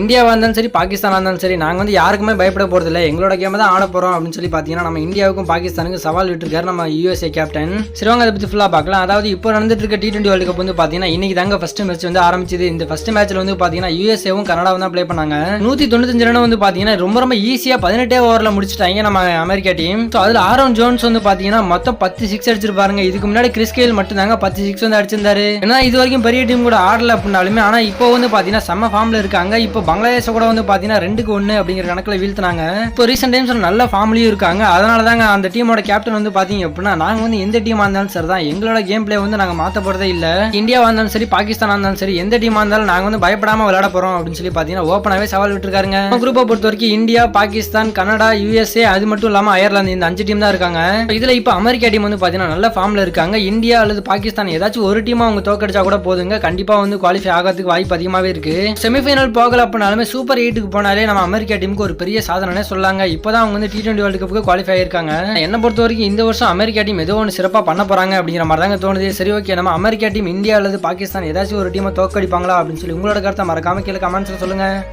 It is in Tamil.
இந்தியாவா இருந்தாலும் சரி பாகிஸ்தானா இருந்தாலும் சரி நாங்க வந்து யாருக்குமே பயப்பட போறது இல்ல, எங்களோட கேம் தான் ஆட போறோம் அப்படின்னு சொல்லி பாத்தீங்கன்னா நம்ம இந்தியாவுக்கும் பாகிஸ்தானுக்கும் சவால் விட்டுருக்காரு நம்ம யூஎஸ்ஏ கேப்டன். சிறுவங்க அதை பத்தி ஃபுல்லா பார்க்கலாம். அதாவது இப்போ நடந்துட்டு இருக்க T20 வேர்ல்டு கப் வந்து பாத்தீங்கன்னா இன்னைக்கு தாங்க ஃபர்ஸ்ட் மேட்ச் வந்து ஆரம்பிச்சது. இந்த ஃபர்ஸ்ட் மேட்ச்ல வந்து பாத்தீங்கன்னா யூஎஸ்ஏவும் கனடாவும் தான் ப்ளே பண்ணாங்க. 195 ரன் வந்து பாத்தீங்கன்னா ரொம்ப ஈஸியா 18 ஓவர்ல முடிச்சிட்டாங்க நம்ம அமெரிக்கா டீம். அதுல ஆரோன் ஜோன்ஸ் வந்து பாத்தீங்கன்னா மொத்தம் 10 சிக்ஸ் அடிச்சிருப்பாருங்க. இதுக்கு முன்னாடி கிறிஸ் கெயில் மட்டும் தாங்க 10 சிக்ஸ் வந்து அடிச்சிருந்தாரு. ஏன்னா இது வரைக்கும் பெரிய டீம் கூட ஆடல அப்படின்னாலுமே ஆனா இப்போ வந்து பாத்தீங்கன்னா செம்ம ஃபார்ம்ல இருக்காங்க. இப்போ பங்களாதேஷ கூட வந்து பாத்தீங்கன்னா 2-1 அப்படிங்கிற கணக்குல வீழ்த்தினாங்க. இப்போ ரீசெண்ட் டைம்ஸ் நல்ல ஃபார்ம்லயும் இருக்காங்க. அதனால தாங்க அந்த டீமோட கேப்டன் வந்து பாத்தீங்க அப்படின்னா நாங்க வந்து எந்த டீமா இருந்தாலும் சரி தான் எங்களோட கேம் பிளே வந்து நாங்க மாத்த போறதே இல்ல. இந்தியாவா இருந்தாலும் சரி பாகிஸ்தானா இருந்தாலும் சரி எந்த டீமா இருந்தாலும் நாங்க வந்து பயப்படாம விளையாட போறோம் அப்படின்னு சொல்லி பாத்தீங்கன்னா ஓப்பனாவே சவால் விட்டுருக்காருங்க. குரூப்பை பொறுத்த வரைக்கும் இந்தியா, பாகிஸ்தான், கனடா, யூஎஸ்ஏ அது மட்டும் இல்லாம அயர்லாந்து இந்த 5 டீம் தான் இருக்காங்க. இதுல இப்ப அமெரிக்கா டீம் வந்து பாத்தீங்கன்னா நல்ல ஃபார்ம்ல இருக்காங்க. இந்தியா அல்லது பாகிஸ்தான் ஏதாச்சும் ஒரு டீமா அவங்க தோக்கடிச்சா கூட போதுங்க, கண்டிப்பா வந்து குவாலிஃபை ஆகிறதுக்கு வாய்ப்பு அதிகமாவே இருக்கு. செமிஃபைனல் போகல அப்படினாலுமே சூப்பர் 8க்கு போனாலே நம்ம அமெரிக்கா டீமுக்கு ஒரு பெரிய சாதனை சொல்லாங்க. இப்பதான் அவங்க வந்து T20 வேர்ல்டு கப்புக்கு குவாலிஃபை ஆயிருக்காங்க. என்ன பொறுத்த வரைக்கும் இந்த வருஷம் அமெரிக்கா டீம் ஏதோ ஒன்று சிறப்பா பண்ண போறாங்க அப்படிங்கிற மாதிரி தாங்க தோணுது. சரி ஓகே, நம்ம அமெரிக்கா டீம் இந்தியா அல்லது பாகிஸ்தான் ஏதாச்சும் ஒரு டீமை தோக்கடிப்பாங்களா அப்படின்னு சொல்லி உங்களோட கருத்தை மறக்காம கீழே கமெண்ட்ஸ்ல சொல்லுங்க.